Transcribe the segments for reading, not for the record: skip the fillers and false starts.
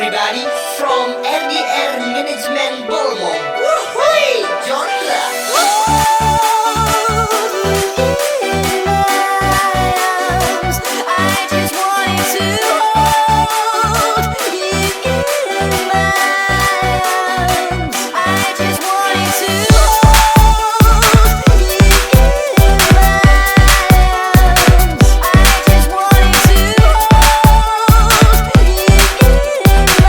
everybody from RDR Management Bolmong. Woohoo! Genre. I just wanted to hold you in my arms. I just wanted to hold you in my arms. I just wanted to hold you in my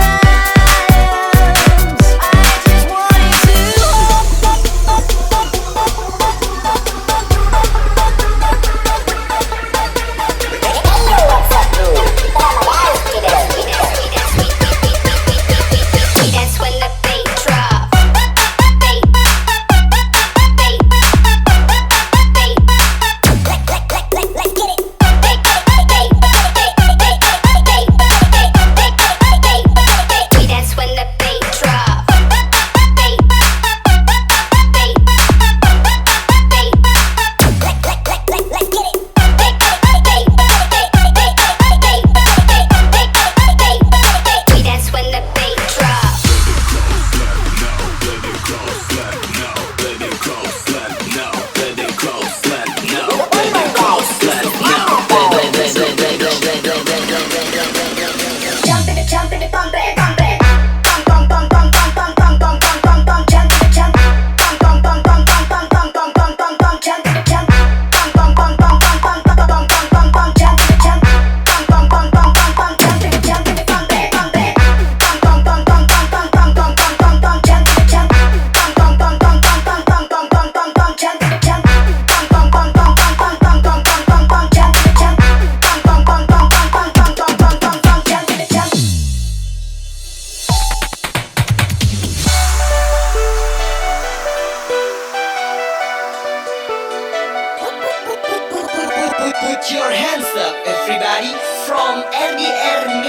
arms. I just That's when the beat drop. Beat, beat, beat. Let's get it. That's when the beat drop. Beat, beat, beat. Let's get it. That's when the beat drop. Jump in the bump it, bump it. Bum bum bum bum bum bum bum bum bum bum bum. Jump in the jump. Bum bum bum bum bum bum bum bum bum bum bum. Jump in the jump. Bum bum bum bum bum bum bum bum bum bum bum. Jump in the jump. Bum bum bum bum bum bum. Jump in the jump in the bump it, bump it. Bum bum bum bum bum bum bum bum bum bum bum. Jump in the jump. Bum bum bum bum bum bum bum bum bum bum bum. Jump in the jump. Bum bum bum bum bum bum bum bum bum bum bum. Jump in the jump. Bum bum bum bum bum bum bum bum bum bum. Jump in the jump. Put your hands up, everybody from RDR